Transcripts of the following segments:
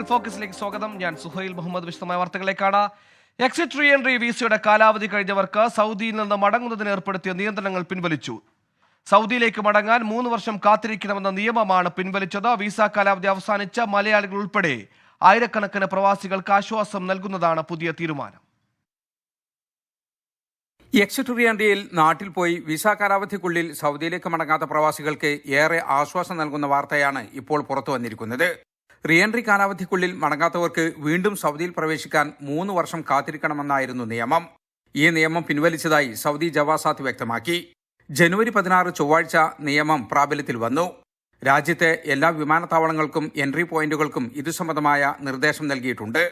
ഫോക്കസിലേക്ക് സ്വാഗതം. ഞാൻ സുഹൈൽ മുഹമ്മദ്. വിശദമായ വാർത്തകളിലേക്കാണ്. എക്സിറ്റ് റീ എൻട്രി വിസയുടെ കാലാവധി കഴിഞ്ഞവർക്ക് സൗദിയിൽ നിന്ന് മടങ്ങുന്നതിന് ഏർപ്പെടുത്തിയ നിയന്ത്രണങ്ങൾ പിൻവലിച്ചു. സൗദിയിലേക്ക് മടങ്ങാൻ 3 വർഷം കാത്തിരിക്കണമെന്ന നിയമമാണ് പിൻവലിച്ചത്. വിസ കാലാവധി അവസാനിച്ച മലയാളികൾ ഉൾപ്പെടെ ആയിരക്കണക്കിന് പ്രവാസികൾക്ക് ആശ്വാസം നൽകുന്നതാണ് പുതിയ തീരുമാനം. എക്സിറ്റ് റീ എൻട്രിയിൽ നാട്ടിൽ പോയി വിസ കാലാവധിക്കുള്ളിൽ സൗദിയിലേക്ക് മടങ്ങാത്ത പ്രവാസികൾക്ക് ഏറെ ആശ്വാസം നൽകുന്ന വാർത്തയാണ് ഇപ്പോൾ പുറത്തു വന്നിരിക്കുന്നത്. റീ എൻട്രി കാലാവധിക്കുള്ളിൽ മടങ്ങാത്തവർക്ക് വീണ്ടും സൗദിയിൽ പ്രവേശിക്കാൻ 3 വർഷം കാത്തിരിക്കണമെന്നായിരുന്നു നിയമം. ഈ നിയമം പിൻവലിച്ചതായി സൗദി ജവാസാത്ത് വ്യക്തമാക്കി. ജനുവരി 16 ചൊവ്വാഴ്ച നിയമം പ്രാബല്യത്തിൽ വന്നു. രാജ്യത്തെ എല്ലാ വിമാനത്താവളങ്ങൾക്കും എൻട്രി പോയിന്റുകൾക്കും ഇതു സംബന്ധമായ നിർദ്ദേശം നൽകിയിട്ടുണ്ട്.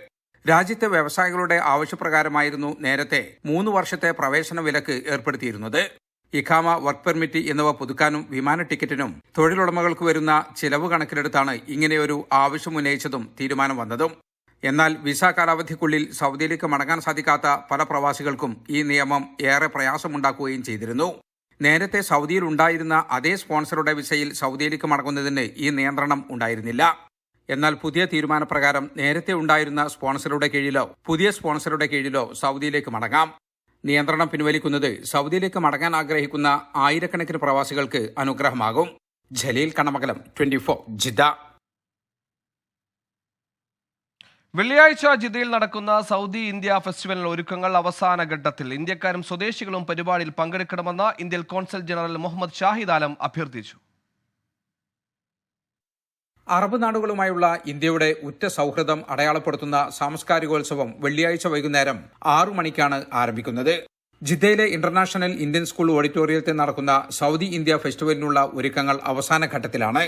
രാജ്യത്തെ വ്യവസായികളുടെ ആവശ്യപ്രകാരമായിരുന്നു നേരത്തെ 3 വർഷത്തെ പ്രവേശന വിലക്ക് ഏർപ്പെടുത്തിയിരുന്നത്. ഇഖാമ, വർക്ക് പെർമിറ്റ് എന്നിവ പുതുക്കാനും വിമാന ടിക്കറ്റിനും തൊഴിലുടമകൾക്ക് വരുന്ന ചിലവ് കണക്കിലെടുത്താണ് ഇങ്ങനെയൊരു ആവശ്യം ഉന്നയിച്ചതും തീരുമാനം വന്നതും. എന്നാൽ വിസ കാലാവധിക്കുള്ളിൽ സൗദിയിലേക്ക് മടങ്ങാൻ സാധിക്കാത്ത പല പ്രവാസികൾക്കും ഈ നിയമം ഏറെ പ്രയാസമുണ്ടാക്കുകയും ചെയ്തിരുന്നു. നേരത്തെ സൗദിയിൽ ഉണ്ടായിരുന്ന അതേ സ്പോൺസറുടെ വിസയിൽ സൗദിയിലേക്ക് മടങ്ങുന്നതിന് ഈ നിയന്ത്രണം ഉണ്ടായിരുന്നില്ല. എന്നാൽ പുതിയ തീരുമാനപ്രകാരം നേരത്തെ ഉണ്ടായിരുന്ന സ്പോൺസറുടെ കീഴിലോ പുതിയ സ്പോൺസറുടെ കീഴിലോ സൗദിയിലേക്ക് മടങ്ങാം. നിയന്ത്രണം പിൻവലിക്കുന്നത് സൗദിയിലേക്ക് മടങ്ങാൻ ആഗ്രഹിക്കുന്ന ആയിരക്കണക്കിന് പ്രവാസികൾക്ക് അനുഗ്രഹമാകും. ജലീൽ കണമകലം, 24 ജിദ്ദ. വെള്ളിയാഴ്ച ജിദ്ദയിൽ നടക്കുന്ന സൗദി ഇന്ത്യ ഫെസ്റ്റിവലിന് ഒരുക്കങ്ങൾ അവസാന ഘട്ടത്തിൽ. ഇന്ത്യക്കാരും സ്വദേശികളും പരിപാടിയിൽ പങ്കെടുക്കണമെന്ന് Indian consul general Muhammad Shahid Alam അഭ്യർത്ഥിച്ചു. അറബ് നാടുകളുമായുള്ള ഇന്ത്യയുടെ ഉറ്റ സൗഹൃദം അടയാളപ്പെടുത്തുന്ന സാംസ്കാരികോത്സവം വെള്ളിയാഴ്ച വൈകുന്നേരം 6 മണിക്കാണ് ആരംഭിക്കുന്നത്. ജിദ്ദയിലെ ഇന്റർനാഷണൽ ഇന്ത്യൻ സ്കൂൾ ഓഡിറ്റോറിയത്തിൽ നടക്കുന്ന സൗദി ഇന്ത്യ ഫെസ്റ്റിവലിനുള്ള ഒരുക്കങ്ങൾ അവസാന ഘട്ടത്തിലാണ്.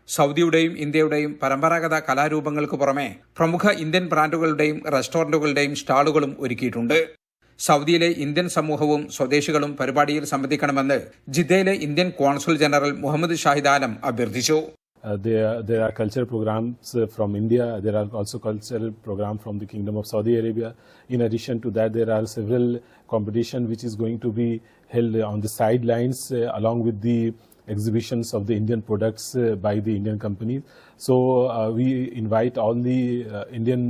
സൗദിയുടെയും ഇന്ത്യയുടെയും പരമ്പരാഗത കലാരൂപങ്ങൾക്ക് പുറമെ പ്രമുഖ ഇന്ത്യൻ ബ്രാൻഡുകളുടെയും റെസ്റ്റോറന്റുകളുടെയും സ്റ്റാളുകളും ഒരുക്കിയിട്ടുണ്ട്. സൗദിയിലെ ഇന്ത്യൻ സമൂഹവും സ്വദേശികളും പരിപാടിയിൽ സംബന്ധിക്കണമെന്ന് ജിദ്ദയിലെ Indian consul general Muhammad Shahid Alam അഭ്യർത്ഥിച്ചു. There are cultural programs from India. There are also cultural programs from the Kingdom of Saudi Arabia. In addition to that, there are several competitions which is going to be held on the sidelines along with the exhibitions of the Indian products by the Indian companies. So we invite all the Indian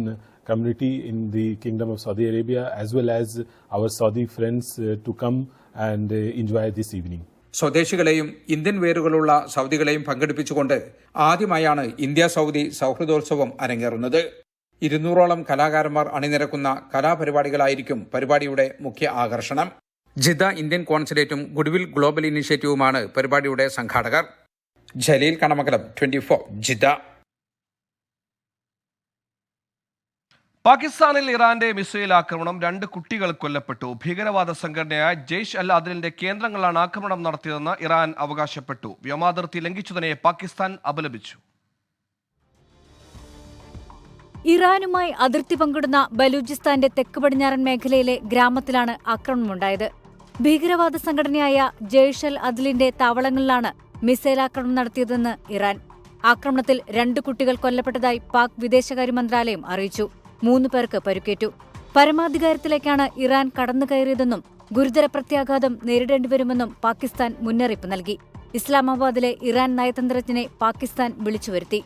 community in the Kingdom of Saudi Arabia as well as our Saudi friends to come and enjoy this evening. സ്വദേശികളെയും Indian വേരുകളുള്ള സൗദികളെയും പങ്കെടുപ്പിച്ചുകൊണ്ട് ആദ്യമായാണ് India Saudi സൗഹൃദോത്സവം അരങ്ങേറുന്നത്. 200ഓളം കലാകാരന്മാർ അണിനിരക്കുന്ന കലാപരിപാടികളായിരിക്കും പരിപാടിയുടെ മുഖ്യ ആകർഷണം. ജിദ്ദ ഇന്ത്യൻ കോൺസുലേറ്റും ഗുഡ്വിൽ ഗ്ലോബൽ ഇനിഷ്യേറ്റീവുമാണ് പരിപാടിയുടെ സംഘാടകർ. ജലീൽ കണമകലം, 24 ജിദ്ദ. പാകിസ്ഥാനിൽ ഇറാന്റെ മിസൈൽ ആക്രമണം 2 കുട്ടികൾ കൊല്ലപ്പെട്ടു. ഭീകരവാദ സംഘടനയായ ജെയ്ഷ് അൽ അദ്ലിന്റെ കേന്ദ്രങ്ങളാണ് ആക്രമണം നടത്തിയതെന്ന് ഇറാൻ അവകാശപ്പെട്ടു. വ്യോമാതിർത്തി ലംഘിച്ചതിനെ പാകിസ്ഥാൻ അപലപിച്ചു. ഇറാനുമായി അതിർത്തി പങ്കിടുന്ന ബലൂചിസ്ഥാന്റെ തെക്ക് പടിഞ്ഞാറൻ മേഖലയിലെ ഗ്രാമത്തിലാണ് ആക്രമണമുണ്ടായത്. ഭീകരവാദ സംഘടനയായ ജെയ്ഷ് അൽ അദ്ലിന്റെ താവളങ്ങളിലാണ് മിസൈൽ ആക്രമണം നടത്തിയതെന്ന് ഇറാൻ. ആക്രമണത്തിൽ 2 കുട്ടികൾ കൊല്ലപ്പെട്ടതായി പാക് വിദേശകാര്യ മന്ത്രാലയം അറിയിച്ചു. 3 പേർക്ക് പരുക്കേറ്റു. പരമാധികാരത്തിലേക്കാണ് ഇറാൻ കടന്നുകയറിയതെന്നും ഗുരുതര പ്രത്യാഘാതം നേരിടേണ്ടിവരുമെന്നും പാകിസ്ഥാൻ മുന്നറിയിപ്പ് നൽകി. ഇസ്ലാമാബാദിലെ ഇറാൻ നയതന്ത്രജ്ഞനെ പാകിസ്ഥാൻ വിളിച്ചുവരുത്തി.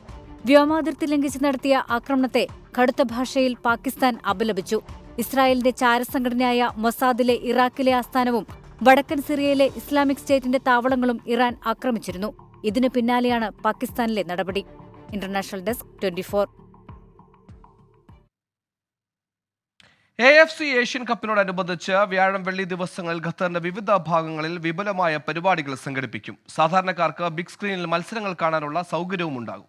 വ്യോമാതിർത്തി ലംഘിച്ച് നടത്തിയ ആക്രമണത്തെ കടുത്ത ഭാഷയിൽ പാകിസ്ഥാൻ അപലപിച്ചു. ഇസ്രായേലിന്റെ ചാരസംഘടനയായ മൊസാദിലെ ഇറാഖിലെ ആസ്ഥാനവും വടക്കൻ സിറിയയിലെ ഇസ്ലാമിക് സ്റ്റേറ്റിന്റെ താവളങ്ങളും ഇറാൻ ആക്രമിച്ചിരുന്നു. ഇതിനു പിന്നാലെയാണ് പാകിസ്ഥാനിലെ നടപടി. International desk, 24. AFC ഏഷ്യൻ കപ്പിനോടനുബന്ധിച്ച് വ്യാഴം വെള്ളി ദിവസങ്ങളിൽ ഖത്തറിന്റെ വിവിധ ഭാഗങ്ങളിൽ വിപുലമായ പരിപാടികൾ സംഘടിപ്പിക്കും. സാധാരണക്കാർക്ക് ബിഗ് സ്ക്രീനിൽ മത്സരങ്ങൾ കാണാനുള്ള സൗകര്യവും ഉണ്ടാകും.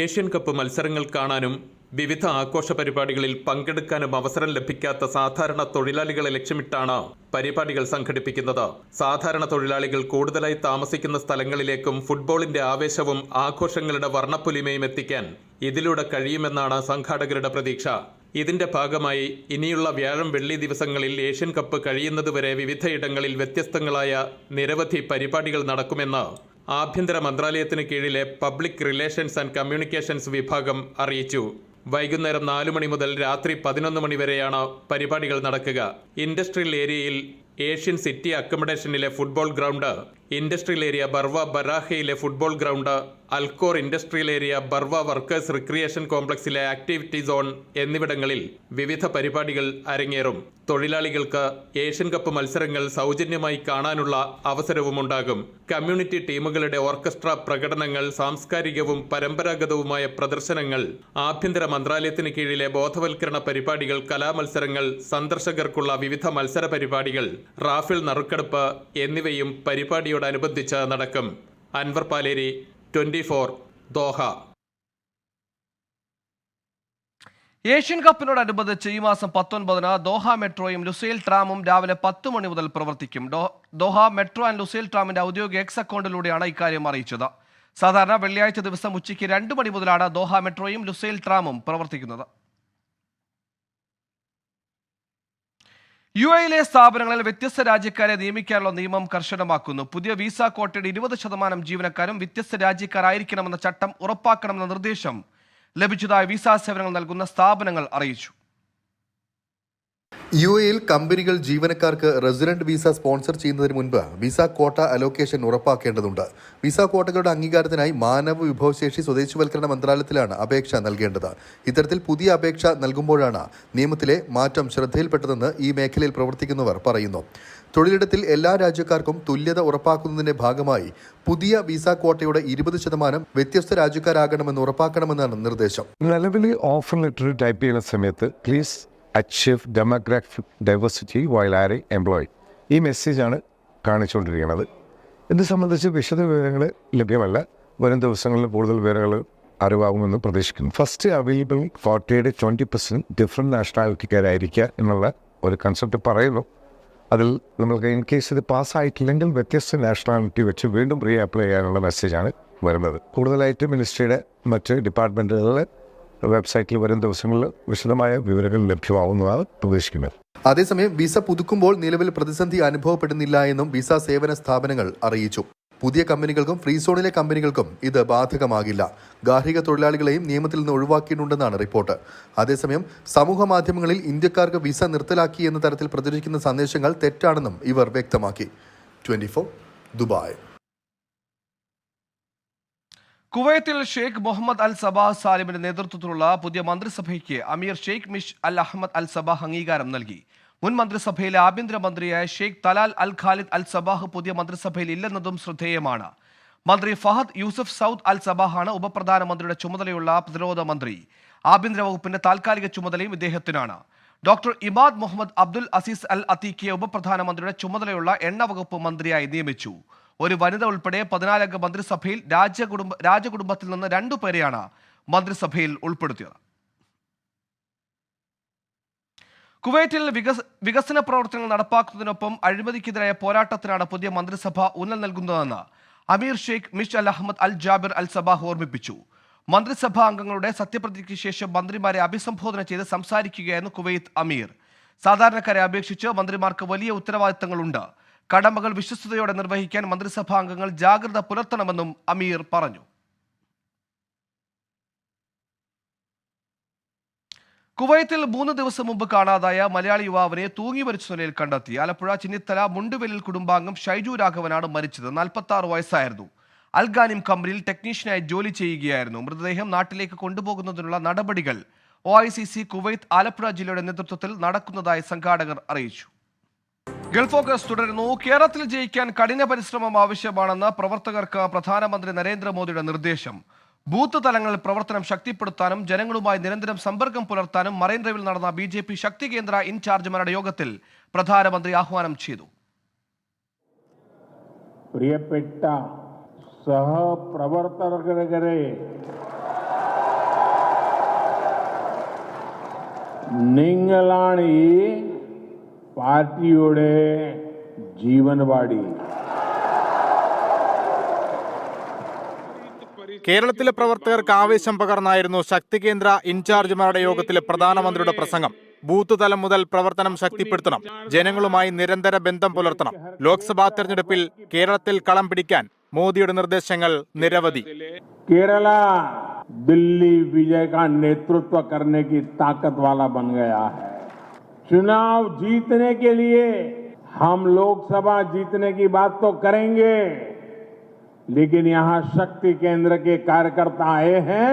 ഏഷ്യൻ കപ്പ് മത്സരങ്ങൾ കാണാനും വിവിധ ആഘോഷ പരിപാടികളിൽ പങ്കെടുക്കാനും അവസരം ലഭിക്കാത്ത സാധാരണ തൊഴിലാളികളെ ലക്ഷ്യമിട്ടാണ് പരിപാടികൾ സംഘടിപ്പിക്കുന്നത്. സാധാരണ തൊഴിലാളികൾ കൂടുതലായി താമസിക്കുന്ന സ്ഥലങ്ങളിലേക്കും ഫുട്ബോളിന്റെ ആവേശവും ആഘോഷങ്ങളുടെ വർണ്ണപ്പൊലിമയും എത്തിക്കാൻ ഇതിലൂടെ കഴിയുമെന്നാണ് സംഘാടകരുടെ പ്രതീക്ഷ. ഇതിന്റെ ഭാഗമായി ഇനിയുള്ള വ്യാഴം വെള്ളി ദിവസങ്ങളിൽ ഏഷ്യൻ കപ്പ് കഴിയുന്നതുവരെ വിവിധയിടങ്ങളിൽ വ്യത്യസ്തങ്ങളായ നിരവധി പരിപാടികൾ നടക്കുമെന്ന് ആഭ്യന്തര മന്ത്രാലയത്തിന് കീഴിലെ പബ്ലിക് റിലേഷൻസ് ആൻഡ് കമ്മ്യൂണിക്കേഷൻസ് വിഭാഗം അറിയിച്ചു. വൈകുന്നേരം 4 മണി മുതൽ രാത്രി 11 മണി വരെയാണ് പരിപാടികൾ നടക്കുക. ഇൻഡസ്ട്രിയൽ ഏരിയയിൽ ഏഷ്യൻ സിറ്റി അക്കോമഡേഷനിലെ football ground, industrial area Barwa ബറാഹയിലെ football ground, Al Khor industrial area, Barwa workers recreation കോംപ്ലക്സിലെ ആക്ടിവിറ്റി സോൺ എന്നിവിടങ്ങളിൽ വിവിധ പരിപാടികൾ അരങ്ങേറും. തൊഴിലാളികൾക്ക് ഏഷ്യൻ കപ്പ് മത്സരങ്ങൾ സൗജന്യമായി കാണാനുള്ള അവസരവുമുണ്ടാകും. കമ്മ്യൂണിറ്റി ടീമുകളുടെ ഓർക്കസ്ട്ര പ്രകടനങ്ങൾ, സാംസ്കാരികവും പരമ്പരാഗതവുമായ പ്രദർശനങ്ങൾ, ആഭ്യന്തര മന്ത്രാലയത്തിന് കീഴിലെ ബോധവൽക്കരണ പരിപാടികൾ, കലാമത്സരങ്ങൾ, സന്ദർശകർക്കുള്ള വിവിധ മത്സര പരിപാടികൾ, റാഫേൽ നറുക്കെടുപ്പ് എന്നിവയും പരിപാടിയോടനുബന്ധിച്ച് നടക്കും. അൻവർ പാലേരി, 24, ദോഹ. ഏഷ്യൻ കപ്പിനോടനുബന്ധിച്ച് ഈ മാസം 19-ന് ദോഹ മെട്രോയും ലുസൈൽ ട്രാമും രാവിലെ 10 മണി മുതൽ പ്രവർത്തിക്കും. ദോഹ മെട്രോ ആൻഡ് ലുസൈൽ ട്രാമിന്റെ ഔദ്യോഗിക എക്സ് അക്കൗണ്ടിലൂടെയാണ് ഇക്കാര്യം അറിയിച്ചത്. സാധാരണ വെള്ളിയാഴ്ച ദിവസം ഉച്ചയ്ക്ക് 2 മണി മുതലാണ് ദോഹ മെട്രോയും ലുസൈൽ ട്രാമും പ്രവർത്തിക്കുന്നത്. UAE സ്ഥാപനങ്ങളിൽ വ്യത്യസ്ത രാജ്യക്കാരെ നിയമിക്കാനുള്ള നിയമം കർശനമാക്കുന്നു. പുതിയ വിസ ക്വാട്ടയുടെ 20% ജീവനക്കാരും വ്യത്യസ്ത രാജ്യക്കാരായിരിക്കണമെന്ന ചട്ടം ഉറപ്പാക്കണമെന്ന നിർദ്ദേശം ലഭിച്ചതായി വിസ സേവനങ്ങൾ നൽകുന്ന സ്ഥാപനങ്ങൾ അറിയിച്ചു. UAE കമ്പനികൾ ജീവനക്കാർക്ക് റെസിഡന്റ് വിസ സ്പോൺസർ ചെയ്യുന്നതിന് മുൻപ് വിസ ക്വാട്ട അലോക്കേഷൻ ഉറപ്പാക്കേണ്ടതുണ്ട്. വിസ ക്വാട്ടകളുടെ അംഗീകാരത്തിനായി മാനവ വിഭവശേഷി സ്വദേശിവൽക്കരണ മന്ത്രാലയത്തിലാണ് അപേക്ഷ നൽകേണ്ടത്. ഇത്തരത്തിൽ പുതിയ അപേക്ഷ നൽകുമ്പോഴാണ് നിയമത്തിലെ മാറ്റം ശ്രദ്ധയിൽപ്പെട്ടതെന്ന് ഈ മേഖലയിൽ പ്രവർത്തിക്കുന്നവർ പറയുന്നു. തൊഴിലിടത്തിൽ എല്ലാ രാജ്യക്കാർക്കും തുല്യത ഉറപ്പാക്കുന്നതിന്റെ ഭാഗമായി പുതിയ വിസ ക്വാട്ടയുടെ 20% വ്യത്യസ്ത രാജ്യക്കാരാകണമെന്ന് ഉറപ്പാക്കണമെന്നാണ് നിർദ്ദേശം. നിലവിൽ ഓഫർ ലെറ്റർ ടൈപ്പ് ചെയ്യുന്ന സമയത്ത് please achieve demographic diversity while hiring employee, ഈ മെസ്സേജാണ് കാണിച്ചുകൊണ്ടിരിക്കുന്നത്. ഇത് സംബന്ധിച്ച് വിശദ വിവരങ്ങൾ ലഭ്യമല്ല. വരും ദിവസങ്ങളിൽ കൂടുതൽ വിവരങ്ങൾ അറിവാകുമെന്ന് പ്രതീക്ഷിക്കുന്നു. ഫസ്റ്റ് അവൈലബിൾ ക്വാട്ടയുടെ 20% ഡിഫറെൻറ്റ് നാഷണാലിറ്റിക്കാരായിരിക്കുക എന്നുള്ള ഒരു കൺസെപ്റ്റ് പറയുന്നു. അതിൽ നമ്മൾക്ക് ഇൻ കേസ് ഇത് പാസ്സായിട്ടില്ലെങ്കിൽ വ്യത്യസ്ത നാഷണാലിറ്റി വെച്ച് വീണ്ടും റീ അപ്ലൈ ചെയ്യാനുള്ള മെസ്സേജാണ് വരുന്നത്. കൂടുതലായിട്ട് മിനിസ്ട്രിയുടെ മറ്റ് ഡിപ്പാർട്ട്മെൻറ്റുകളുടെ വെബ്സൈറ്റിൽ വരും ദിവസങ്ങളിൽ വിശദമായ വിവരങ്ങൾ ലഭ്യമാവുന്നതാണ് പ്രതീക്ഷിക്കുന്നത്. അതേസമയം വിസ പുതുക്കുമ്പോൾ നിലവിൽ പ്രതിസന്ധി അനുഭവപ്പെടുന്നില്ല എന്നും വിസ സേവന സ്ഥാപനങ്ങൾ അറിയിച്ചു. പുതിയ കമ്പനികൾക്കും ഫ്രീ സോണിലെ കമ്പനികൾക്കും ഇത് ബാധകമാകില്ല. ഗാർഹിക തൊഴിലാളികളെയും നിയമത്തിൽ നിന്ന് ഒഴിവാക്കിയിട്ടുണ്ടെന്നാണ് റിപ്പോർട്ട്. അതേസമയം സമൂഹ മാധ്യമങ്ങളിൽ ഇന്ത്യക്കാർക്ക് വിസ നിർത്തലാക്കി എന്ന തരത്തിൽ പ്രചരിക്കുന്ന സന്ദേശങ്ങൾ തെറ്റാണെന്നും ഇവർ വ്യക്തമാക്കി. 24, ദുബായ്. കുവൈത്തിൽ ഷെയ്ഖ് മുഹമ്മദ് അൽ സബാഹ് സാലിമിന്റെ നേതൃത്വത്തിലുള്ള പുതിയ മന്ത്രിസഭയ്ക്ക് അമീർ ഷെയ്ഖ് മിഷ് അൽ അഹമ്മദ് അൽ സബാഹ് അംഗീകാരം നൽകി. മുൻ മന്ത്രിസഭയിലെ ആഭ്യന്തരമന്ത്രിയായ ഷെയ്ഖ് തലാൽ അൽ ഖാലിദ് അൽ സബാഹ് പുതിയ മന്ത്രിസഭയിൽ ഇല്ലെന്നതും ശ്രദ്ധേയമാണ്. മന്ത്രി ഫഹദ് യൂസഫ് സൗദ് അൽ സബാഹാണ് ഉപപ്രധാനമന്ത്രിയുടെ ചുമതലയുള്ള പ്രതിരോധ മന്ത്രി. ആഭ്യന്തര വകുപ്പിന്റെ താൽക്കാലിക ചുമതലയും ഇദ്ദേഹത്തിനാണ്. ഡോക്ടർ ഇമാദ് മുഹമ്മദ് അബ്ദുൽ അസീസ് അൽ അത്തീഖിയെ ഉപപ്രധാനമന്ത്രിയുടെ ചുമതലയുള്ള എണ്ണ വകുപ്പ് മന്ത്രിയായി നിയമിച്ചു. ഒരു വനിത ഉൾപ്പെടെ 14 അംഗ മന്ത്രിസഭയിൽ രാജകുടുംബത്തിൽ നിന്ന് 2 പേരെയാണ് മന്ത്രിസഭയിൽ ഉൾപ്പെടുത്തിയത്. കുവൈറ്റിൽ വികസന പ്രവർത്തനങ്ങൾ നടപ്പാക്കുന്നതിനൊപ്പം അഴിമതിക്കെതിരായ പോരാട്ടത്തിനാണ് പുതിയ മന്ത്രിസഭ ഊന്നൽ നൽകുന്നതെന്ന് അമീർ ഷെയ്ഖ് മിഷ് അൽ അഹമ്മദ് അൽ ജാബിർ അൽ സബാഹ് ഓർമ്മിപ്പിച്ചു. മന്ത്രിസഭാ അംഗങ്ങളുടെ സത്യപ്രതിജ്ഞയ്ക്ക് ശേഷം മന്ത്രിമാരെ അഭിസംബോധന ചെയ്ത് സംസാരിക്കുകയായിരുന്നു കുവൈത്ത് അമീർ. സാധാരണക്കാരെ അപേക്ഷിച്ച് മന്ത്രിമാർക്ക് വലിയ ഉത്തരവാദിത്തങ്ങളുണ്ട്. കടമകൾ വിശ്വസ്തയോടെ നിർവഹിക്കാൻ മന്ത്രിസഭാ അംഗങ്ങൾ ജാഗ്രത പുലർത്തണമെന്നും അമീർ പറഞ്ഞു. കുവൈത്തിൽ 3 ദിവസം മുമ്പ് കാണാതായ മലയാളി യുവാവിനെ തൂങ്ങി മരിച്ച നിലയിൽ കണ്ടെത്തി. ആലപ്പുഴ ചിന്നിത്തല മുണ്ടുവെലിൽ കുടുംബാംഗം ഷൈജു രാഘവനാണ് മരിച്ചത്. 46 വയസ്സായിരുന്നു. അൽഗാനിം കമ്പനിയിൽ ടെക്നീഷ്യനായി ജോലി ചെയ്യുകയായിരുന്നു. മൃതദേഹം നാട്ടിലേക്ക് കൊണ്ടുപോകുന്നതിനുള്ള നടപടികൾ OICC കുവൈത്ത് ആലപ്പുഴ ജില്ലയുടെ നേതൃത്വത്തിൽ നടക്കുന്നതായി സംഘാടകർ അറിയിച്ചു. ഗൾഫ് ഫോക്കസ് തുടരുന്നു. കേരളത്തിൽ ജയിക്കാൻ കഠിന പരിശ്രമം ആവശ്യമാണെന്ന് പ്രവർത്തകർക്ക് പ്രധാനമന്ത്രി നരേന്ദ്രമോദിയുടെ നിർദ്ദേശം. ബൂത്ത് തലങ്ങളിൽ പ്രവർത്തനം ശക്തിപ്പെടുത്താനും ജനങ്ങളുമായി നിരന്തരം സമ്പർക്കം പുലർത്താനും മറൈൻ ഡ്രൈവിൽ നടന്ന BJP ശക്തി കേന്ദ്ര ഇൻചാർജുമാരുടെ യോഗത്തിൽ പ്രധാനമന്ത്രി ആഹ്വാനം ചെയ്തു. പ്രിയപ്പെട്ട സഹപ്രവർത്തകരെ, നിങ്ങളാണ് ഈ പാർട്ടിയുടെ ജീവനവാടി. കേരളത്തിലെ പ്രവർത്തകർക്ക് ആവേശം പകർന്നായിരുന്നു ശക്തി കേന്ദ്ര ഇൻചാർജുമാരുടെ യോഗത്തിലെ പ്രധാനമന്ത്രിയുടെ പ്രസംഗം. ബൂത്ത് തലം മുതൽ പ്രവർത്തനം ശക്തിപ്പെടുത്തണം, ജനങ്ങളുമായി നിരന്തര ബന്ധം പുലർത്തണം. ലോക്സഭാ തെരഞ്ഞെടുപ്പിൽ കേരളത്തിൽ കളം പിടിക്കാൻ മോദിയുടെ നിർദ്ദേശങ്ങൾ നിരവധി. കേരള दिल्ली विजय का नेतृत्व करने की ताकत वाला बन गया है. चुनाव जीतने के लिए हम लोकसभा जीतने की बात तो करेंगे, लेकिन यहाँ शक्ति केंद्र के कार्यकर्ता आए हैं,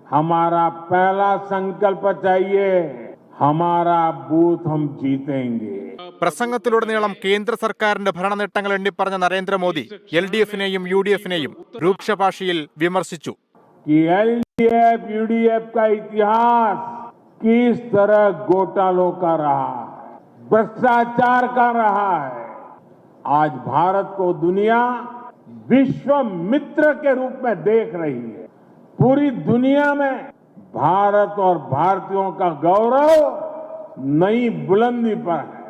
हमारा पहला संकल्प चाहिए, हमारा बूथ हम जीतेंगे। പ്രസംഗത്തിലുടനീളം കേന്ദ്ര സർക്കാരിന്റെ ഭരണനേട്ടങ്ങൾ എണ്ണിപ്പറഞ്ഞ നരേന്ദ്രമോദി LDF-നെയും UDF-നെയും രൂക്ഷ ഭാഷയിൽ വിമർശിച്ചു. कि LDF UDF का इतिहास किस तरह घोटालों का रहा है, भ्रष्टाचार का रहा है। आज भारत को दुनिया विश्व मित्र के रूप में देख रही है। पूरी दुनिया में भारत और भारतीयों का गौरव नई बुलंदी पर है।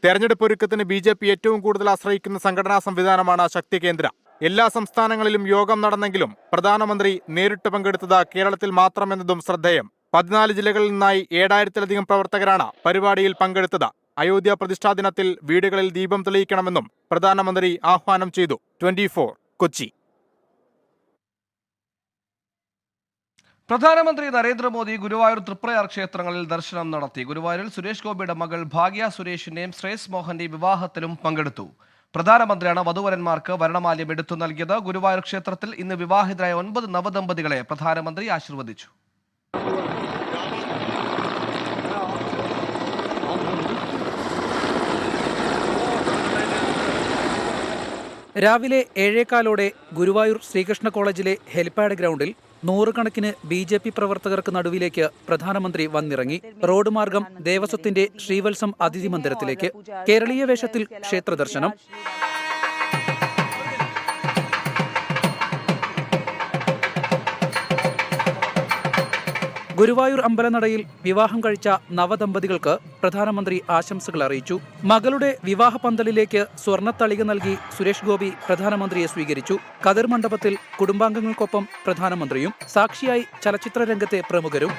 തെരഞ്ഞെടുപ്പ് ഒരുക്കത്തിന് BJP ഏറ്റവും കൂടുതൽ ആശ്രയിക്കുന്ന സംഘടനാ സംവിധാനമാണ് ശക്തി കേന്ദ്ര. എല്ലാ സംസ്ഥാനങ്ങളിലും യോഗം നടന്നെങ്കിലും പ്രധാനമന്ത്രി നേരിട്ട് പങ്കെടുത്തത് കേരളത്തിൽ മാത്രമെന്നതും ശ്രദ്ധേയം. 14 ജില്ലകളിൽ നിന്നായി 7000-ലധികം പ്രവർത്തകരാണ് പരിപാടിയിൽ പങ്കെടുത്തത്. അയോധ്യ പ്രതിഷ്ഠാ ദിനത്തിൽ വീടുകളിൽ ദീപം തെളിയിക്കണമെന്നും പ്രധാനമന്ത്രി ആഹ്വാനം ചെയ്തു. 24 കൊച്ചി. പ്രധാനമന്ത്രി നരേന്ദ്രമോദി ഗുരുവായൂർ തൃപ്രയാർ ക്ഷേത്രങ്ങളിൽ ദർശനം നടത്തി. ഗുരുവായൂരിൽ സുരേഷ് ഗോപിയുടെ മകൾ ഭാഗ്യ സുരേഷിന്റെയും ശ്രേയസ് മോഹന്റെയും വിവാഹത്തിലും പങ്കെടുത്തു. പ്രധാനമന്ത്രിയാണ് വധുവരന്മാർക്ക് വരണമാല്യം എടുത്തു നൽകിയത്. ഗുരുവായൂർ ക്ഷേത്രത്തിൽ ഇന്ന് വിവാഹിതരായ 9 നവദമ്പതികളെ പ്രധാനമന്ത്രി ആശീർവദിച്ചു. രാവിലെ 7:15 ഗുരുവായൂർ ശ്രീകൃഷ്ണ കോളേജിലെ ഹെലിപാഡ് ഗ്രൗണ്ടിൽ നൂറുകണക്കിന് BJP പ്രവർത്തകർക്ക് നടുവിലേക്ക് പ്രധാനമന്ത്രി വന്നിറങ്ങി. റോഡ് മാർഗം ദേവസ്വത്തിന്റെ ശ്രീവത്സം അതിഥി മന്ദിരത്തിലേക്ക്. കേരളീയ വേഷത്തിൽ ക്ഷേത്ര ദർശനം. ഗുരുവായൂർ അമ്പലനടയിൽ വിവാഹം കഴിച്ച നവദമ്പതികൾക്ക് പ്രധാനമന്ത്രി ആശംസകൾ അറിയിച്ചു. മകളുടെ വിവാഹ പന്തലിലേക്ക് സ്വർണ്ണത്തളിക നൽകി സുരേഷ് ഗോപി പ്രധാനമന്ത്രിയെ സ്വീകരിച്ചു. കതിർ മണ്ഡപത്തിൽ കുടുംബാംഗങ്ങൾക്കൊപ്പം പ്രധാനമന്ത്രിയും സാക്ഷിയായി ചലച്ചിത്ര രംഗത്തെ പ്രമുഖരും.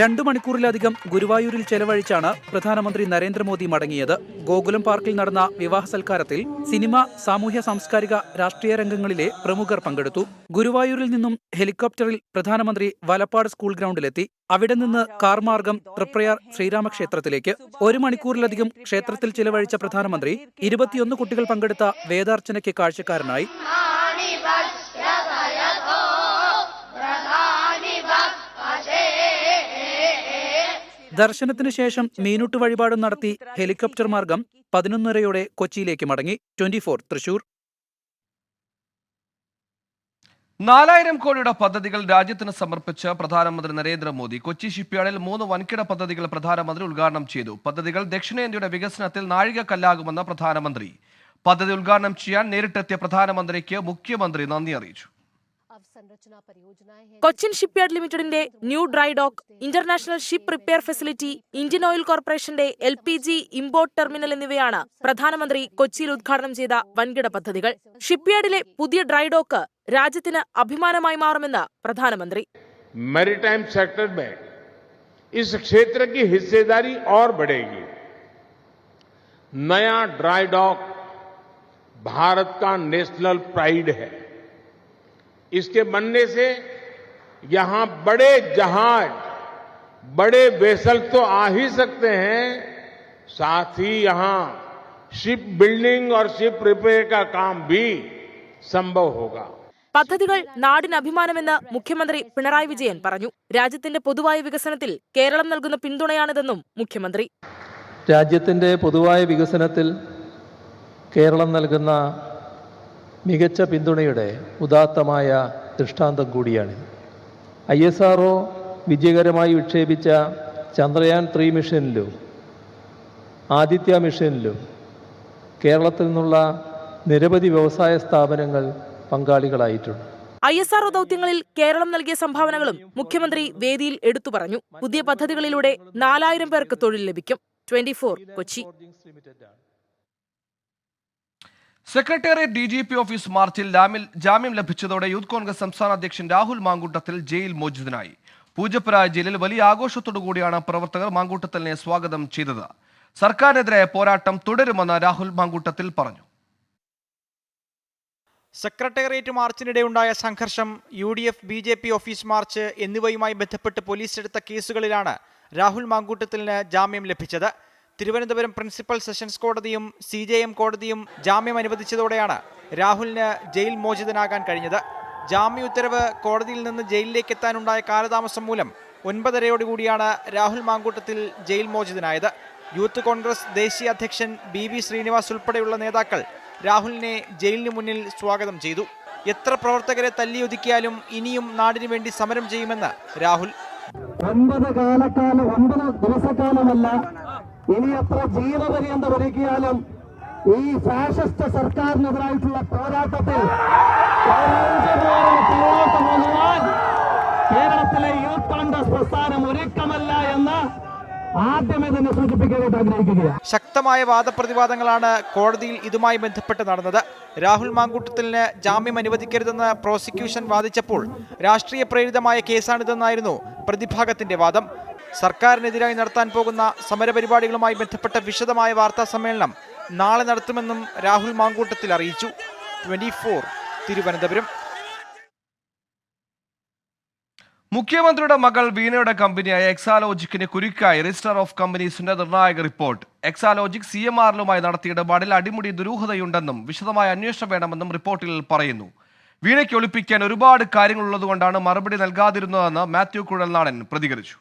രണ്ടു മണിക്കൂറിലധികം ഗുരുവായൂരിൽ ചെലവഴിച്ചാണ് പ്രധാനമന്ത്രി നരേന്ദ്രമോദി മടങ്ങിയത്. ഗോകുലം പാർക്കിൽ നടന്ന വിവാഹ സൽക്കാരത്തിൽ സിനിമ, സാമൂഹ്യ സാംസ്കാരിക, രാഷ്ട്രീയ രംഗങ്ങളിലെ പ്രമുഖർ പങ്കെടുത്തു. ഗുരുവായൂരിൽ നിന്നും ഹെലികോപ്റ്ററിൽ പ്രധാനമന്ത്രി വലപ്പാട് സ്കൂൾ ഗ്രൗണ്ടിലെത്തി. അവിടെ നിന്ന് കാർ മാർഗം തൃപ്രയാർ ശ്രീരാമക്ഷേത്രത്തിലേക്ക്. 1 മണിക്കൂറിലധികം ക്ഷേത്രത്തിൽ ചിലവഴിച്ച പ്രധാനമന്ത്രി 21 കുട്ടികൾ പങ്കെടുത്ത വേദാർച്ചനയ്ക്ക് കാഴ്ചക്കാരനായി. ദർശനത്തിന് ശേഷം മീനൂട്ട് വഴിപാടും നടത്തി ഹെലികോപ്റ്റർ മാർഗം 11:30 കൊച്ചിയിലേക്ക് മടങ്ങി. 24 തൃശൂർ. 4000 കോടിയുടെ പദ്ധതികൾ രാജ്യത്തിന് സമർപ്പിച്ച് പ്രധാനമന്ത്രി നരേന്ദ്രമോദി. കൊച്ചി ഷിപ്പ്യാർഡിൽ 3 വൻകിട പദ്ധതികൾ പ്രധാനമന്ത്രി ഉദ്ഘാടനം ചെയ്തു. പദ്ധതികൾ ദക്ഷിണേന്ത്യയുടെ വികസനത്തിൽ നാഴികക്കല്ലാകുമെന്ന് പ്രധാനമന്ത്രി. പദ്ധതി ഉദ്ഘാടനം ചെയ്യാൻ നേരിട്ടെത്തിയ പ്രധാനമന്ത്രിക്ക് മുഖ്യമന്ത്രി നന്ദി അറിയിച്ചു. കൊച്ചിൻ ഷിപ്പ്യാർഡ് ലിമിറ്റഡിന്റെ new dry dock, international ship repair facility, Indian oil കോർപ്പറേഷന്റെ LPG ഇമ്പോർട്ട് ടെർമിനൽ എന്നിവയാണ് പ്രധാനമന്ത്രി കൊച്ചിയിൽ ഉദ്ഘാടനം ചെയ്ത വൻകിട പദ്ധതികൾ. ഷിപ്പ്യാർഡിലെ പുതിയ ഡ്രൈ ഡോക്ക് രാജ്യത്തിന് അഭിമാനമായി മാറുമെന്ന് പ്രധാനമന്ത്രി. मैरीटाइम सेक्टर में इस क्षेत्र की हिस्सेदारी और बढ़ेगी। नया ड्राई डॉक भारत का नेशनल प्राइड है। इसके बनने से यहां बड़े जहाज, बड़े वेसल तो आ ही सकते हैं, साथ ही यहां शिप बिल्डिंग और शिप रिपेयर का काम भी संभव होगा. പദ്ധതികൾ നാടിന് അഭിമാനമെന്ന് മുഖ്യമന്ത്രി പിണറായി വിജയൻ പറഞ്ഞു. രാജ്യത്തിന്റെ പൊതുവായ വികസനത്തിൽ കേരളം നൽകുന്ന പിന്തുണയാണിതെന്നും മുഖ്യമന്ത്രി. രാജ്യത്തിന്റെ പൊതുവായ വികസനത്തിൽ കേരളം നൽകുന്ന മികച്ച പിന്തുണയുടെ ഉദാത്തമായ ദൃഷ്ടാന്തം കൂടിയാണിത്. ISRO വിജയകരമായി വിക്ഷേപിച്ച ചന്ദ്രയാൻ 3 മിഷനിലും ആദിത്യ മിഷനിലും കേരളത്തിൽ നിന്നുള്ള നിരവധി വ്യവസായ സ്ഥാപനങ്ങൾ പങ്കാളികളായിട്ടുണ്ട്. ISRO ദൗത്യങ്ങളിൽ കേരളം നൽകിയ സംഭാവനകളും മുഖ്യമന്ത്രി വേദിയിൽ എടുത്തു പറഞ്ഞു. പുതിയ പദ്ധതികളിലൂടെ 4000 പേർക്ക് തൊഴിൽ ലഭിക്കും. 24 കൊച്ചി. സെക്രട്ടേറിയറ്റ് DGP ഓഫീസ് മാർച്ചിൽ ജാമ്യം ലഭിച്ചതോടെ യൂത്ത് കോൺഗ്രസ് സംസ്ഥാന അധ്യക്ഷൻ രാഹുൽ മാങ്കൂട്ടത്തിൽ ജയിൽ മോചിതനായി. പൂജപ്പുര ജയിലിൽ വലിയ ആഘോഷത്തോടുകൂടിയാണ് പ്രവർത്തകർ മാങ്കൂട്ടത്തിലിനെ സ്വാഗതം ചെയ്തത്. സർക്കാരിനെതിരായ പോരാട്ടം തുടരുമെന്ന് രാഹുൽ മാങ്കൂട്ടത്തിൽ പറഞ്ഞു. സെക്രട്ടേറിയറ്റ് മാർച്ചിനിടെയുണ്ടായ സംഘർഷം, UDF BJP ഓഫീസ് മാർച്ച് എന്നിവയുമായി ബന്ധപ്പെട്ട് പോലീസ് എടുത്ത കേസുകളിലാണ് രാഹുൽ മാങ്കൂട്ടത്തിലിന് ജാമ്യം ലഭിച്ചത്. തിരുവനന്തപുരം പ്രിൻസിപ്പൽ സെഷൻസ് കോടതിയും CJM കോടതിയും ജാമ്യം അനുവദിച്ചതോടെയാണ് രാഹുലിന് ജയിൽ മോചിതനാകാൻ കഴിഞ്ഞത്. ജാമ്യ ഉത്തരവ് കോടതിയിൽ നിന്ന് ജയിലിലേക്ക് എത്താനുണ്ടായ കാലതാമസം മൂലം 9:30 രാഹുൽ മാങ്കൂട്ടത്തിൽ ജയിൽ മോചിതനായത്. യൂത്ത് കോൺഗ്രസ് ദേശീയ അധ്യക്ഷൻ BV ശ്രീനിവാസ് ഉൾപ്പെടെയുള്ള നേതാക്കൾ രാഹുലിനെ ജയിലിന് മുന്നിൽ സ്വാഗതം ചെയ്തു. എത്ര പ്രവർത്തകരെ തല്ലിയൊതുക്കിയാലും ഇനിയും നാടിനു വേണ്ടി സമരം ചെയ്യുമെന്ന് രാഹുൽ. 9 ദിവസക്കാലമല്ല, ഇനി എത്ര ജീവപര്യന്തം ഒരുക്കിയാലും ഈ ഫാഷിസ്റ്റ് സർക്കാരിനെതിരായിട്ടുള്ള പോരാട്ടത്തിൽ കേരളത്തിലെ യൂത്ത് കോൺഗ്രസ് പ്രസ്ഥാനം ഒരുക്കമല്ല എന്ന് ആദ്യമേ തന്നെ സൂചിപ്പിക്കാനായിട്ട് ആഗ്രഹിക്കുകയാണ്. ശക്തമായ വാദപ്രതിവാദങ്ങളാണ് കോടതിയിൽ ഇതുമായി ബന്ധപ്പെട്ട് നടന്നത്. രാഹുൽ മാങ്കൂട്ടത്തിലിന് ജാമ്യം അനുവദിക്കരുതെന്ന് പ്രോസിക്യൂഷൻ വാദിച്ചപ്പോൾ രാഷ്ട്രീയ പ്രേരിതമായ കേസാണിതെന്നായിരുന്നു പ്രതിഭാഗത്തിന്റെ വാദം. സർക്കാരിനെതിരായി നടത്താൻ പോകുന്ന സമരപരിപാടികളുമായി ബന്ധപ്പെട്ട വിശദമായ വാർത്താ സമ്മേളനം നാളെ നടത്തുമെന്നും രാഹുൽ മാങ്കൂട്ടത്തിൽ അറിയിച്ചു. 24 തിരുവനന്തപുരം. മുഖ്യമന്ത്രിയുടെ മകൾ വീണയുടെ കമ്പനിയായ എക്സാലോജിക്കിന് കുരുക്കായി രജിസ്റ്റർ ഓഫ് കമ്പനീസിന്റെ നിർണായക റിപ്പോർട്ട്. എക്സാലോജിക് CMRലുമായി നടത്തിയ ഇടപാടിൽ അടിമുടി ദുരൂഹതയുണ്ടെന്നും വിശദമായ അന്വേഷണം വേണമെന്നും റിപ്പോർട്ടിൽ പറയുന്നു. വീണയ്ക്ക് ഒളിപ്പിക്കാൻ ഒരുപാട് കാര്യങ്ങളുള്ളതുകൊണ്ടാണ് മറുപടി നൽകാതിരുന്നതെന്ന് മാത്യു കുഴൽനാടൻ പ്രതികരിച്ചു.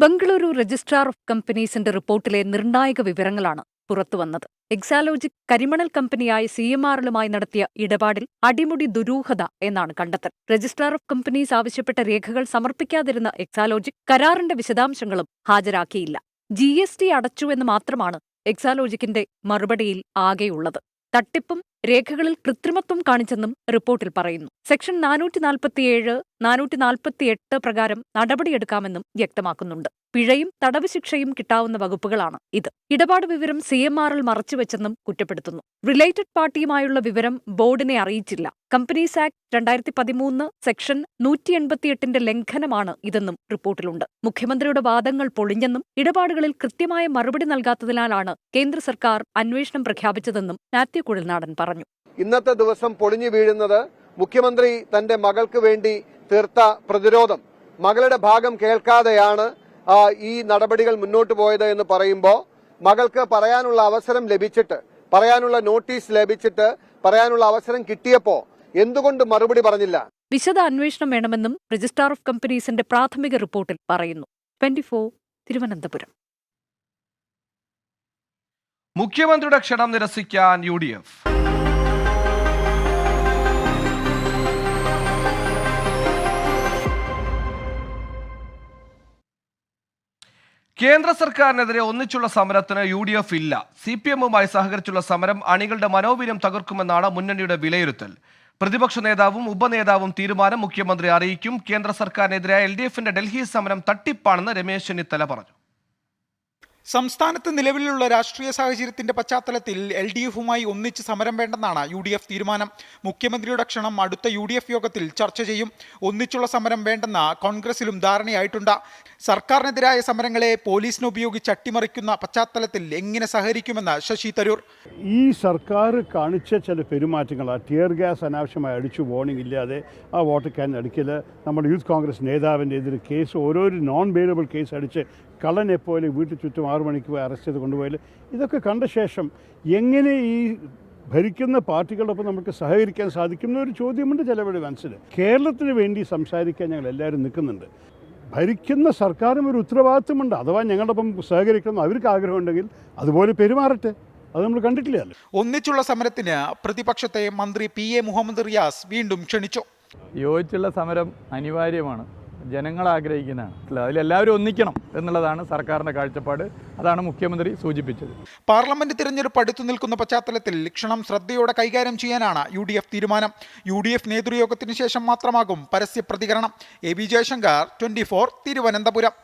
ബംഗളൂരു രജിസ്ട്രാർ ഓഫ് കമ്പനീസിന്റെ റിപ്പോർട്ടിലെ നിർണായക വിവരങ്ങളാണ് പുറത്തുവന്നത്. എക്സാലോജിക് കരിമണൽ കമ്പനിയായ CMRലുമായി നടത്തിയ ഇടപാടിൽ അടിമുടി ദുരൂഹത എന്നാണ് കണ്ടെത്തൽ. രജിസ്ട്രാർ ഓഫ് കമ്പനീസ് ആവശ്യപ്പെട്ട രേഖകൾ സമർപ്പിക്കാതിരുന്ന എക്സാലോജിക് കരാറിന്റെ വിശദാംശങ്ങളും ഹാജരാക്കിയില്ല. GST അടച്ചുവെന്ന് മാത്രമാണ് എക്സാലോജിക്കിന്റെ മറുപടിയിൽ ആകെയുള്ളത്. തട്ടിപ്പും രേഖകളിൽ കൃത്രിമത്വം കാണിച്ചെന്നും റിപ്പോർട്ടിൽ പറയുന്നു. സെക്ഷൻ 447, 448 പ്രകാരം നടപടിയെടുക്കാമെന്നും വ്യക്തമാക്കുന്നുണ്ട്. പിഴയും തടവ് ശിക്ഷയും കിട്ടാവുന്ന വകുപ്പുകളാണ് ഇത്. ഇടപാട് വിവരം CMRൽ മറച്ചുവെച്ചെന്നും കുറ്റപ്പെടുത്തുന്നു. റിലേറ്റഡ് പാർട്ടിയുമായുള്ള വിവരം ബോർഡിനെ അറിയിച്ചില്ല. കമ്പനീസ് ആക്ട് 2013 സെക്ഷൻ 188ന്റെ ലംഘനമാണ് ഇതെന്നും റിപ്പോർട്ടിലുണ്ട്. മുഖ്യമന്ത്രിയുടെ വാദങ്ങൾ പൊളിഞ്ഞെന്നും ഇടപാടുകളിൽ കൃത്യമായ മറുപടി നൽകാത്തതിനാലാണ് കേന്ദ്ര സർക്കാർ അന്വേഷണം പ്രഖ്യാപിച്ചതെന്നും മാത്യു കുഴൽനാടൻ പറഞ്ഞു. ഇന്നത്തെ ദിവസം പൊളിഞ്ഞു വീഴുന്നത് മുഖ്യമന്ത്രി തന്റെ മകൾക്ക് വേണ്ടി തീർത്ത പ്രതിരോധം, മകളുടെ ഭാഗം കേൾക്കാതെയാണ് ഈ നടപടികൾ മുന്നോട്ട് പോയത് എന്ന് പറയുമ്പോൾ മകൾക്ക് പറയാനുള്ള അവസരം ലഭിച്ചിട്ട്, പറയാനുള്ള നോട്ടീസ് ലഭിച്ചിട്ട്, പറയാനുള്ള അവസരം കിട്ടിയപ്പോ എന്തുകൊണ്ട് മറുപടി പറഞ്ഞില്ല? വിശദ അന്വേഷണം വേണമെന്നും രജിസ്ട്രാർ ഓഫ് കമ്പനീസിന്റെ പ്രാഥമിക റിപ്പോർട്ടിൽ പറയുന്നു. 24 തിരുവനന്തപുരം. മുഖ്യമന്ത്രിയുടെ ക്ഷണം നിരസിക്കാൻ UDF. കേന്ദ്ര സർക്കാരിനെതിരെ ഒന്നിച്ചുള്ള സമരത്തിന് UDF ഇല്ല. CPMവുമായി സഹകരിച്ചുള്ള സമരം അണികളുടെ മനോവീര്യം തകർക്കുമെന്നാണ് മുന്നണിയുടെ വിലയിരുത്തൽ. പ്രതിപക്ഷ നേതാവും ഉപനേതാവും തീരുമാനം മുഖ്യമന്ത്രി അറിയിക്കും. കേന്ദ്ര സർക്കാരിനെതിരായ LDFന്റെ ഡൽഹി സമരം തട്ടിപ്പാണെന്ന് രമേശ് ചെന്നിത്തല പറഞ്ഞു. സംസ്ഥാനത്ത് നിലവിലുള്ള രാഷ്ട്രീയ സാഹചര്യത്തിന്റെ പശ്ചാത്തലത്തിൽ LDFുമായി ഒന്നിച്ച് സമരം വേണ്ടെന്നാണ് UDF തീരുമാനം. മുഖ്യമന്ത്രിയുടെ ക്ഷണം അടുത്ത UDF യോഗത്തിൽ ചർച്ച ചെയ്യും. ഒന്നിച്ചുള്ള സമരം വേണ്ടെന്ന കോൺഗ്രസിലും ധാരണയായിട്ടുണ്ട്. സർക്കാരിനെതിരായ സമരങ്ങളെ പോലീസിനെ ഉപയോഗിച്ച് അട്ടിമറിക്കുന്ന പശ്ചാത്തലത്തിൽ എങ്ങനെ സഹകരിക്കുമെന്ന് ശശി തരൂർ. ഈ സർക്കാർ കാണിച്ച ചില പെരുമാറ്റങ്ങൾ, ടിയർ ഗ്യാസ് അനാവശ്യമായി അടിച്ചു, വാർണിംഗ് ഇല്ലാതെ ആ വാട്ടർ ക്യാൻ അടിക്കൽ, നമ്മുടെ യൂത്ത് കോൺഗ്രസ് നേതാവിൻ്റെ എതിരെ കേസ്, ഓരോരു നോൺ ബെയിലബിൾ കേസ് അടിച്ച് കള്ളനെപ്പോലെ വീട്ടിൽ ചുറ്റും 6 മണിക്ക് പോയി അറസ്റ്റ് ചെയ്ത് കൊണ്ടുപോയാൽ, ഇതൊക്കെ കണ്ട ശേഷം എങ്ങനെ ഈ ഭരിക്കുന്ന പാർട്ടികളോടൊപ്പം നമുക്ക് സഹകരിക്കാൻ സാധിക്കുന്ന ഒരു ചോദ്യമുണ്ട് ചിലവരുടെ മനസ്സിൽ. കേരളത്തിന് വേണ്ടി സംസാരിക്കാൻ ഞങ്ങൾ എല്ലാവരും നിൽക്കുന്നുണ്ട്. ഭരിക്കുന്ന സർക്കാരും ഒരു ഉത്തരവാദിത്വമുണ്ട്. അഥവാ ഞങ്ങളോടൊപ്പം സഹകരിക്കണം അവർക്ക് ആഗ്രഹമുണ്ടെങ്കിൽ അതുപോലെ പെരുമാറട്ടെ. അത് നമ്മൾ കണ്ടിട്ടില്ല. ഒന്നിച്ചുള്ള സമരത്തിന് പ്രതിപക്ഷത്തെ മന്ത്രി PA മുഹമ്മദ് റിയാസ് വീണ്ടും ക്ഷണിച്ചു. യോജിച്ചുള്ള സമരം അനിവാര്യമാണ്, ജനങ്ങൾ ആഗ്രഹിക്കുന്നതാണ്. അതിലെല്ലാവരും ഒന്നിക്കണം എന്നുള്ളതാണ് സർക്കാരിൻ്റെ കാഴ്ചപ്പാട്. അതാണ് മുഖ്യമന്ത്രി സൂചിപ്പിച്ചത്. പാർലമെന്റ് തിരഞ്ഞെടുപ്പ് അടുത്തു നിൽക്കുന്ന പശ്ചാത്തലത്തിൽ ക്ഷണം ശ്രദ്ധയോടെ കൈകാര്യം ചെയ്യാനാണ് UDF തീരുമാനം. UDF നേതൃയോഗത്തിന് ശേഷം മാത്രമാകും പരസ്യ പ്രതികരണം. AB ജയശങ്കർ, 24 തിരുവനന്തപുരം.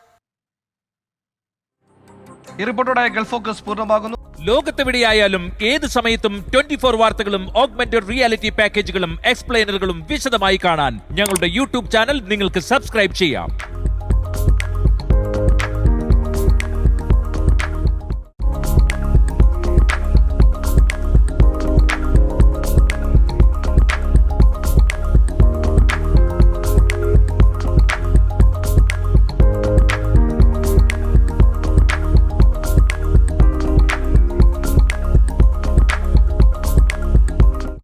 ഈ റിപ്പോർട്ടോടെ ഗൾഫ് ഫോക്കസ് പൂർണ്ണമാകുന്നു. ലോകത്തെവിടെയായാലും ഏത് സമയത്തും 24 വാർത്തകളും ഓഗ്മെന്റഡ് റിയാലിറ്റി പാക്കേജുകളും എക്സ്പ്ലെയിനറുകളും വിശദമായി കാണാൻ ഞങ്ങളുടെ YouTube ചാനൽ നിങ്ങൾക്ക് സബ്സ്ക്രൈബ് ചെയ്യാം.